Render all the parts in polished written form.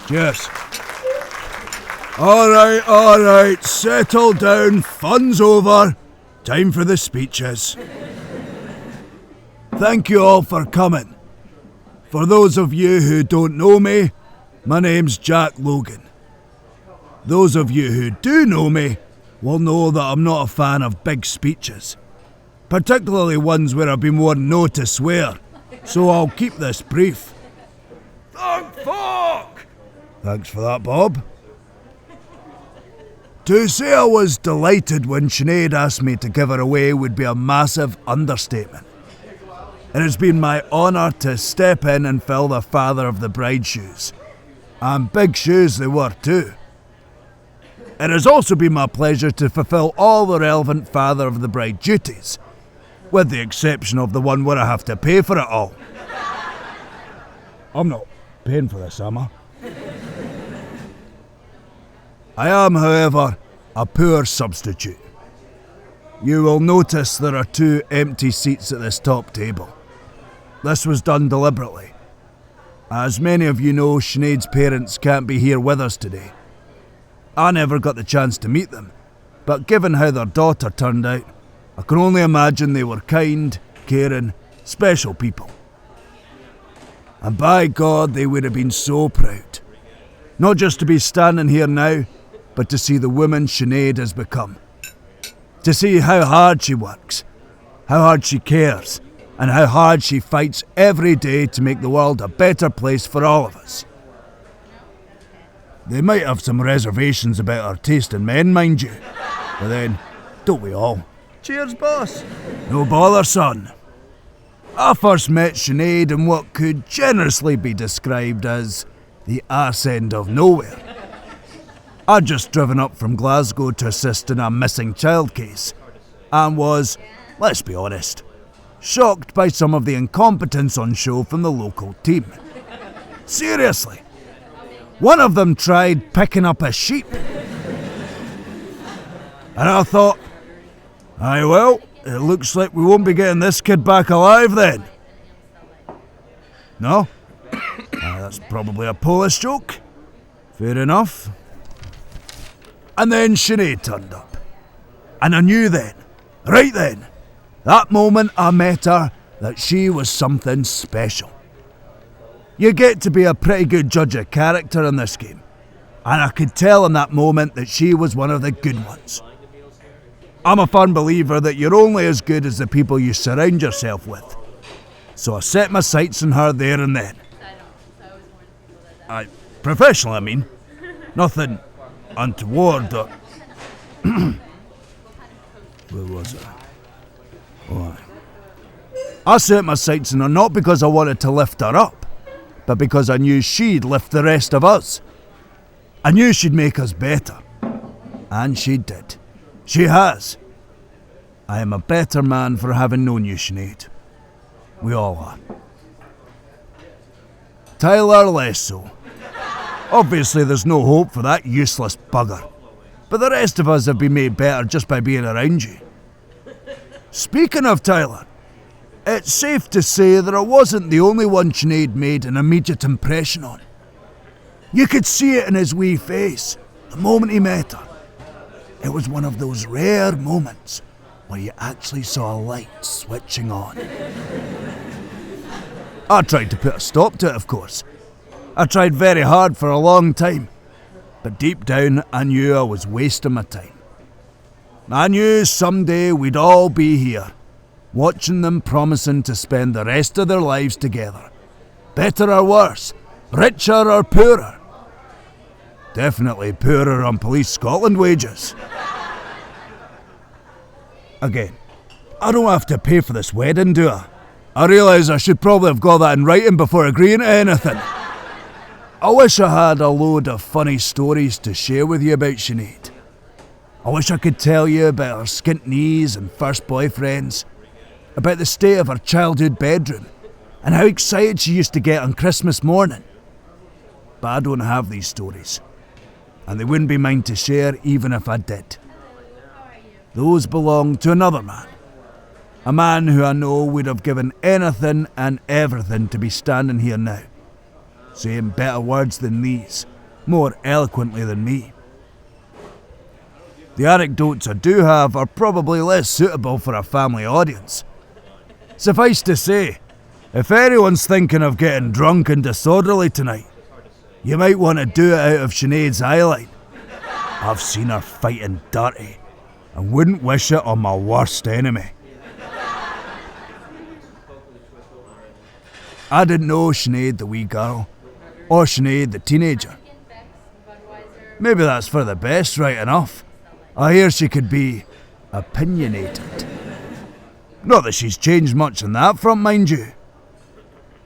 Cheers. All right, settle down, fun's over. Time for the speeches. Thank you all for coming. For those of you who don't know me, my name's Jack Logan. Those of you who do know me will know that I'm not a fan of big speeches, particularly ones where I've been warned no to swear, so I'll keep this brief. Thank fuck! Thanks for that, Bob. To say I was delighted when Sinead asked me to give her away would be a massive understatement. It has been my honour to step in and fill the father of the bride's shoes. And big shoes they were too. It has also been my pleasure to fulfil all the relevant father of the bride duties, with the exception of the one where I have to pay for it all. I'm not paying for this, am I? I am, however, a poor substitute. You will notice there are 2 empty seats at this top table. This was done deliberately. As many of you know, Sinead's parents can't be here with us today. I never got the chance to meet them, but given how their daughter turned out, I can only imagine they were kind, caring, special people. And by God, they would have been so proud. Not just to be standing here now, but to see the woman Sinead has become. To see how hard she works, how hard she cares, and how hard she fights every day to make the world a better place for all of us. They might have some reservations about her taste in men, mind you, but then, don't we all? Cheers, boss. No bother, son. I first met Sinead in what could generously be described as the arse end of nowhere. I'd just driven up from Glasgow to assist in a missing child case, and was, let's be honest, shocked by some of the incompetence on show from the local team. Seriously. One of them tried picking up a sheep. And I thought, aye well, it looks like we won't be getting this kid back alive then. No? That's probably a Polish joke. Fair enough. And then Sinead turned up. And I knew then, right then, that moment I met her, that she was something special. You get to be a pretty good judge of character in this game, and I could tell in that moment that she was one of the good ones. I'm a firm believer that you're only as good as the people you surround yourself with. So I set my sights on her there and then. Professional, I mean. Nothing untoward or... Where was I? Oh, I set my sights on her not because I wanted to lift her up, but because I knew she'd lift the rest of us. I knew she'd make us better. And she did. She has. I am a better man for having known you, Sinead. We all are. Tyler less so. Obviously there's no hope for that useless bugger. But the rest of us have been made better just by being around you. Speaking of Tyler, it's safe to say that I wasn't the only one Sinead made an immediate impression on. You could see it in his wee face, the moment he met her. It was one of those rare moments where you actually saw a light switching on. I tried to put a stop to it, of course. I tried very hard for a long time, but deep down I knew I was wasting my time. I knew someday we'd all be here, watching them promising to spend the rest of their lives together. Better or worse, richer or poorer. Definitely poorer on Police Scotland wages. Again, I don't have to pay for this wedding, do I? I realise I should probably have got that in writing before agreeing to anything. I wish I had a load of funny stories to share with you about Sinead. I wish I could tell you about her skint knees and first boyfriends, about the state of her childhood bedroom, and how excited she used to get on Christmas morning. But I don't have these stories, and they wouldn't be mine to share even if I did. Those belong to another man. A man who I know would have given anything and everything to be standing here now, saying better words than these more eloquently than me. The anecdotes I do have are probably less suitable for a family audience. Suffice to say, if anyone's thinking of getting drunk and disorderly tonight, you might want to do it out of Sinead's eyeline. I've seen her fighting dirty, and wouldn't wish it on my worst enemy. I didn't know Sinead the wee girl, or Sinead the teenager. Maybe that's for the best, right enough. I hear she could be opinionated. Not that she's changed much on that front, mind you.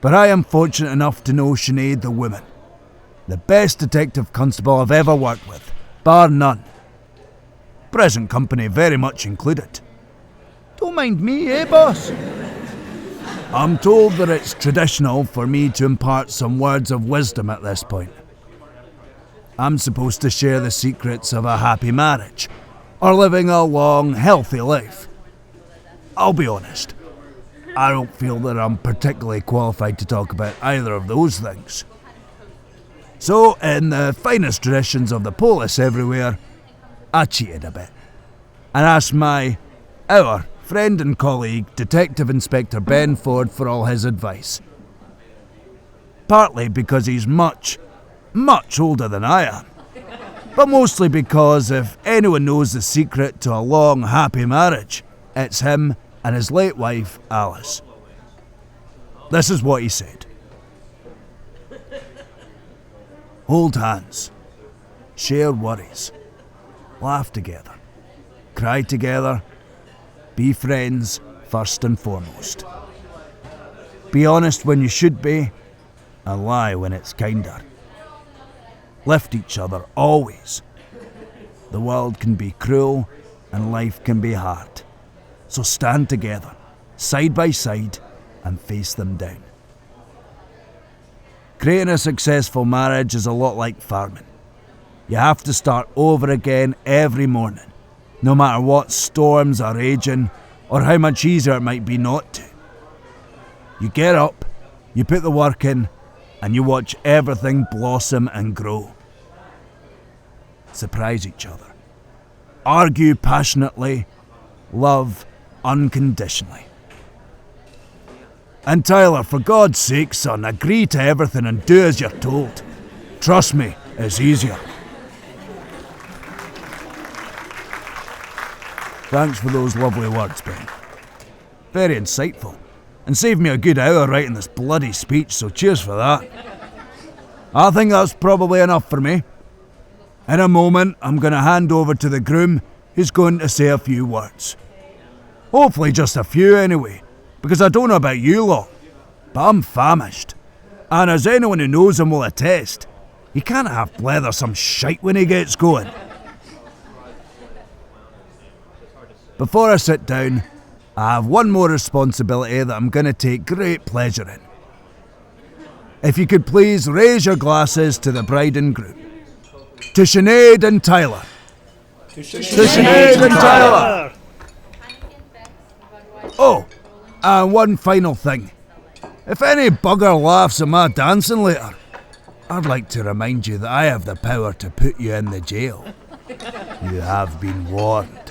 But I am fortunate enough to know Sinead the woman. The best detective constable I've ever worked with, bar none. Present company very much included. Don't mind me, eh, boss? I'm told that it's traditional for me to impart some words of wisdom at this point. I'm supposed to share the secrets of a happy marriage, or living a long, healthy life. I'll be honest, I don't feel that I'm particularly qualified to talk about either of those things. So, in the finest traditions of the police everywhere, I cheated a bit, and asked our friend and colleague, Detective Inspector Ben Ford, for all his advice. Partly because he's much older than I am, but mostly because if anyone knows the secret to a long, happy marriage, it's him and his late wife, Alice. This is what he said. Hold hands, share worries, laugh together, cry together, be friends first and foremost. Be honest when you should be, and lie when it's kinder. Lift each other always. The world can be cruel and life can be hard. So stand together, side by side, and face them down. Creating a successful marriage is a lot like farming. You have to start over again every morning, no matter what storms are raging or how much easier it might be not to. You get up, you put the work in, and you watch everything blossom and grow. Surprise each other. Argue passionately. Love unconditionally. And Tyler, for God's sake, son, agree to everything and do as you're told. Trust me, it's easier. Thanks for those lovely words, Ben. Very insightful. And saved me a good hour writing this bloody speech, so cheers for that. I think that's probably enough for me. In a moment, I'm going to hand over to the groom, who's going to say a few words. Hopefully just a few anyway, because I don't know about you lot, but I'm famished. And as anyone who knows him will attest, he can't have blether some shite when he gets going. Before I sit down, I have one more responsibility that I'm going to take great pleasure in. If you could please raise your glasses to the bride and groom. To Sinead and Tyler. To Sinead and Tyler. Oh, and one final thing. If any bugger laughs at my dancing later, I'd like to remind you that I have the power to put you in the jail. You have been warned.